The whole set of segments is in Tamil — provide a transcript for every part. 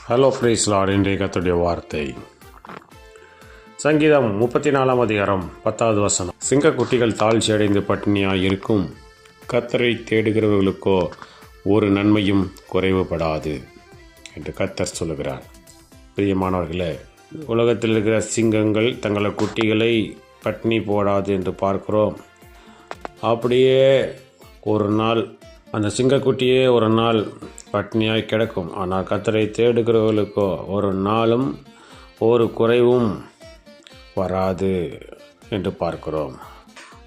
Hello price Lord. இன்றைய கர்த்தருடைய வார்த்தை சங்கீதம் 34 அதிகாரம் 10வது வசனம். சிங்கக்குட்டிகள் தாழ்ச்சி அடைந்து பட்டினியாய் இருக்கும், கர்த்தரை தேடுகிறவர்களுக்கோ ஒரு நன்மையும் குறைவுபடாது என்று கர்த்தர் சொல்லுகிறார். பிரியமானவர்களே, உலகத்தில் இருக்கிற சிங்கங்கள் தங்கள குட்டிகளை பட்டினி போடாது என்று பார்க்கிறோம். அப்படியே ஒரு நாள் அந்த சிங்கக்குட்டியே ஒரு நாள் பட்னியாய் கிடக்கும். ஆனால் கர்த்தரை தேடுகிறவர்களுக்கோ ஒரு நாளும் ஒரு குறைவும் வராது என்று பார்க்கிறோம்.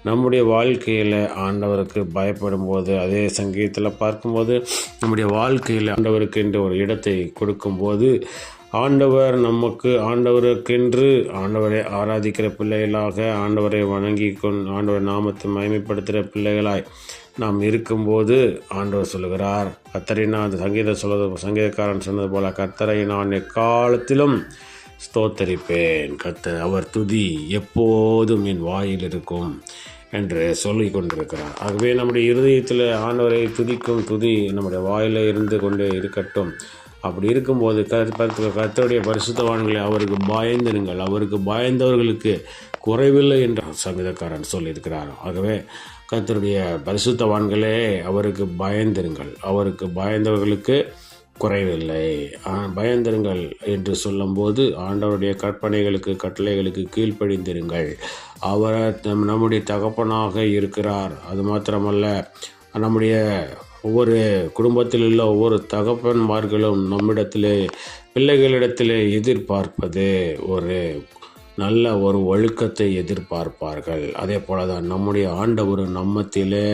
நம்முடைய வாழ்க்கையில் ஆண்டவருக்கு பயப்படும் போது, அதே சங்கீதத்தில் பார்க்கும்போது நம்முடைய வாழ்க்கையில் ஆண்டவருக்கு என்று ஒரு இடத்தை கொடுக்கும்போது, ஆண்டவர் நமக்கு ஆண்டவருக்கென்று ஆண்டவரை ஆராதிக்கிற பிள்ளைகளாக, ஆண்டவரை வணங்கி ஆண்டவர் நாமத்தை மகிமைப்படுத்துகிற பிள்ளைகளாய் நாம் இருக்கும்போது ஆண்டவர் சொல்லுகிறார், கர்த்தரை நான் சங்கீதக்காரன் சொன்னது போல, கர்த்தரை நான் எக்காலத்திலும் ஸ்தோத்தரிப்பேன், கர்த்தர் அவர் துதி எப்போதும் என் வாயில் இருக்கும் என்று சொல்லி கொண்டிருக்கிறார். ஆகவே நம்முடைய இருதயத்தில் ஆண்டவரை துதிக்கும் துதி நம்முடைய வாயில் இருந்து கொண்டே இருக்கட்டும். அப்படி இருக்கும்போது கர்த்தருடைய பரிசுத்தவான்களை அவருக்கு பயந்திருங்கள், அவருக்கு பயந்தவர்களுக்கு குறைவில்லை என்று சங்கீதக்காரன் சொல்லியிருக்கிறார். ஆகவே கர்த்தருடைய பரிசுத்தவான்களே அவருக்கு பயந்திருங்கள், அவருக்கு பயந்தவர்களுக்கு குறைவில்லை. பயந்திருங்கள் என்று சொல்லும்போது ஆண்டவருடைய கற்பனைகளுக்கு கட்டளைகளுக்கு கீழ்ப்படிந்திருங்கள். அவர் நம்முடைய தகப்பனாக இருக்கிறார். அது மாத்திரமல்ல, நம்முடைய ஒவ்வொரு குடும்பத்தில் உள்ள ஒவ்வொரு தகப்பன்மார்களும் நம்மிடத்திலே பிள்ளைகளிடத்திலே எதிர்பார்ப்பது ஒரு நல்ல ஒரு ஒழுக்கத்தை எதிர்பார்ப்பார்கள். அதே போல தான் நம்முடைய ஆண்டவர் நம்மத்திலே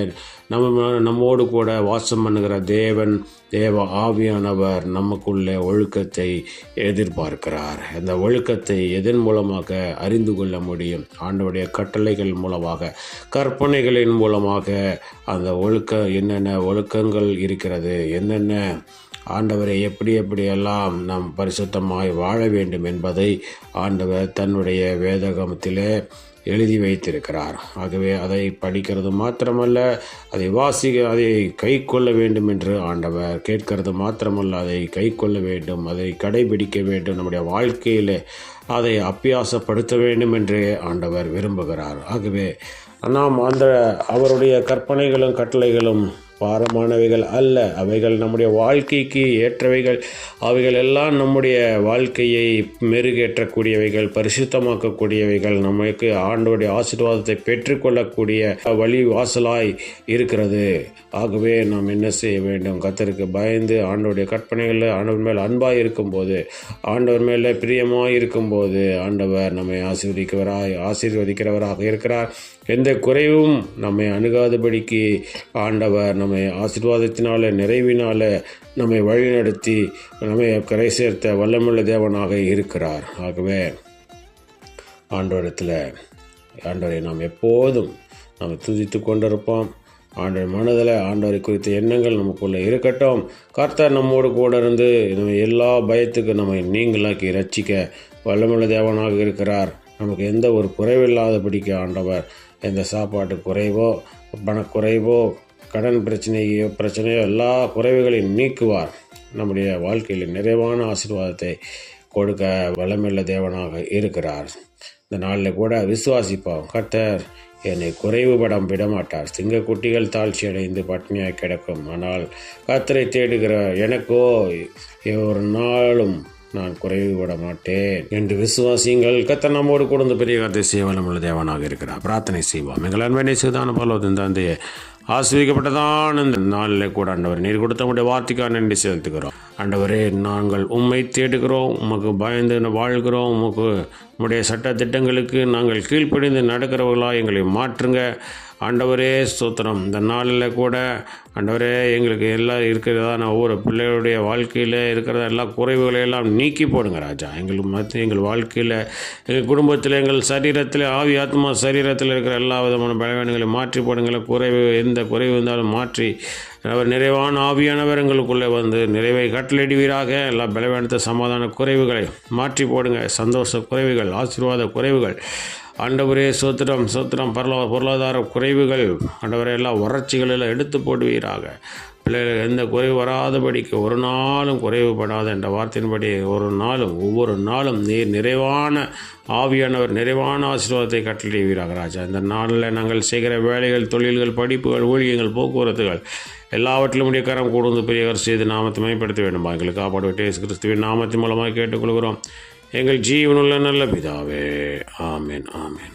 நம்மோடு கூட வாசம் பண்ணுகிற தேவ ஆவியானவர் நமக்குள்ளே ஒழுக்கத்தை எதிர்பார்க்கிறார். அந்த ஒழுக்கத்தை எதன் மூலமாக அறிந்து கொள்ள முடியும்? ஆண்டவருடைய கட்டளைகள் மூலமாக, கற்பனைகளின் மூலமாக. அந்த என்னென்ன ஒழுக்கங்கள் இருக்கிறது, என்னென்ன ஆண்டவரை எப்படியெல்லாம் நாம் பரிசுத்தமாய் வாழ வேண்டும் என்பதை ஆண்டவர் தன்னுடைய வேதகமத்திலே எழுதி வைத்திருக்கிறார். ஆகவே அதை படிக்கிறது மாத்திரமல்ல, அதை கை கொள்ள வேண்டும் என்று ஆண்டவர் கேட்கிறது மாத்திரமல்ல, அதை கை கொள்ள வேண்டும், அதை கடைபிடிக்க வேண்டும், நம்முடைய வாழ்க்கையில் அதை அபியாசப்படுத்த வேண்டும் என்று ஆண்டவர் விரும்புகிறார். ஆகவே நாம் அவருடைய கற்பனைகளும் கட்டளைகளும் பாரமானவைகள் அல்ல, அவைகள் நம்முடைய வாழ்க்கைக்கு ஏற்றவைகள். அவைகள் எல்லாம் நம்முடைய வாழ்க்கையை மெருகேற்றக்கூடியவைகள், பரிசுத்தமாக்கக்கூடியவைகள், நமக்கு ஆண்டவருடைய ஆசீர்வாதத்தை பெற்றுக்கொள்ளக்கூடிய வழி வாசலாய் இருக்கிறது. ஆகவே நாம் என்ன செய்ய வேண்டும்? கர்த்தருக்கு பயந்து ஆண்டவருடைய கற்பனைகளில் ஆண்டவர் மேல் அன்பாய் இருக்கும்போது, ஆண்டவர் மேலே பிரியமாய் இருக்கும்போது ஆண்டவர் நம்மை ஆசீர்வதிக்கிறவராக இருக்கிறார். எந்த குறைவும் நம்மை அணுகாதபடிக்கு ஆண்டவர் நம்மை ஆசீர்வாதத்தினால, நிறைவினால நம்மை வழிநடத்தி நம்மை கரை சேர்த்த வல்லமுள்ள தேவனாக இருக்கிறார். ஆகவே ஆண்டவரை நாம் எப்போதும் நாம் துதித்து கொண்டிருப்போம். ஆண்டவர் மனதில் ஆண்டவரை குறித்த எண்ணங்கள் நமக்குள்ளே இருக்கட்டும். கர்த்தர் நம்மோடு கூட இருந்து நம்ம எல்லா பயத்துக்கும் நம்மை நீங்களாக்கி ரட்சிக்க வல்லமுள்ள தேவனாக இருக்கிறார். நமக்கு எந்த ஒரு குறைவில்லாதபடிக்கு ஆண்டவர் எந்த சாப்பாட்டு குறைவோ, பணக்குறைவோ, கடன் பிரச்சனையோ எல்லா குறைவுகளையும் நீக்குவார். நம்முடைய வாழ்க்கையில் நிறைவான ஆசீர்வாதத்தை கொடுக்க வல்லமையுள்ள தேவனாக இருக்கிறார். இந்த நாளில் கூட விசுவாசிப்போம், கர்த்தர் என்னை குறைவுபடம் விடமாட்டார். சிங்கக்குட்டிகள் தாழ்ச்சி அடைந்து பட்டினியாய் கிடக்கும், ஆனால் கர்த்தரை தேடுகிற எனக்கோ ஒரு நாளும் நான் குறைவுபட மாட்டேன் என்று விசுவாசியுங்கள். கர்த்தர் நம்மோடு கூட பெரிய கருத்தை செய்ய வல்லமுள்ள தேவனாக இருக்கிறார். பிரார்த்தனை செய்வோம். எங்கள் அன்பனை செய்தான போல தந்தையே, ஆசீர்வதிக்கப்பட்டதான் இந்த நாளில் கூட ஆண்டவர் நீர் கொடுத்த உடைய வார்த்தைக்காக நன்றி செலுத்துகிறோம். ஆண்டவரே, நாங்கள் உம்மை தேடுகிறோம், உமக்கு பயந்து வாழ்கிறோம். உம்முடைய சட்ட திட்டங்களுக்கு நாங்கள் கீழ்ப்படிந்து நடக்கிறவர்களாக எங்களை மாற்றுங்க. ஆண்டவரே ஸ்தோத்திரம். இந்த நாளில் கூட ஆண்டவரே, எங்களுக்கு எல்லாம் இருக்கிறதான ஒவ்வொரு பிள்ளைகளுடைய வாழ்க்கையில் இருக்கிற எல்லா குறைவுகளையெல்லாம் நீக்கி போடுங்க ராஜா. எங்கள் வாழ்க்கையில், எங்கள் குடும்பத்தில், எங்கள் சரீரத்தில், ஆவி ஆத்மா சரீரத்தில் இருக்கிற எல்லா விதமான பலவீனங்களையும் மாற்றி போடுங்கள. எந்த குறைவு இருந்தாலும் மாற்றி அவர் நிறைவான ஆவியானவர் எங்களுக்குள்ளே வந்து நிறைவை கட்டளையிடுவீராக. எல்லா பலவீனத்தை, சமாதான குறைவுகளை மாற்றி போடுங்க. சந்தோஷ குறைவுகள், ஆசீர்வாத குறைவுகள், ஆண்டவரே சோத்திரம் பொருளாதார குறைவுகள், ஆண்டவரே எல்லா வறட்சிகளெல்லாம் எடுத்து போடுவீராக. பிள்ளைகள் எந்த குறைவு வராதபடிக்கு ஒரு நாளும் குறைவுபடாத என்ற வார்த்தையின்படி ஒவ்வொரு நாளும் நீர் நிறைவான ஆவியானவர் நிறைவான ஆசீர்வாதத்தை கட்டளையிடுவீராக ராஜா. இந்த நாளில் நாங்கள் செய்கிற வேலைகள், தொழில்கள், படிப்புகள், ஊழியங்கள், போக்குவரத்துகள் எல்லாவற்றிலும் உடைய கரம் கூர்ந்து பெரியவர் செய்து நாமத்தை மேம்படுத்த வேண்டும். எங்களுக்கு காப்பாடு இயேசு கிறிஸ்துவின் நாமத்தின் மூலமாக கேட்டுக்கொள்கிறோம் எங்கள் ஜீவனுள்ள நல்ல பிதாவே. ஆமென், ஆமென்.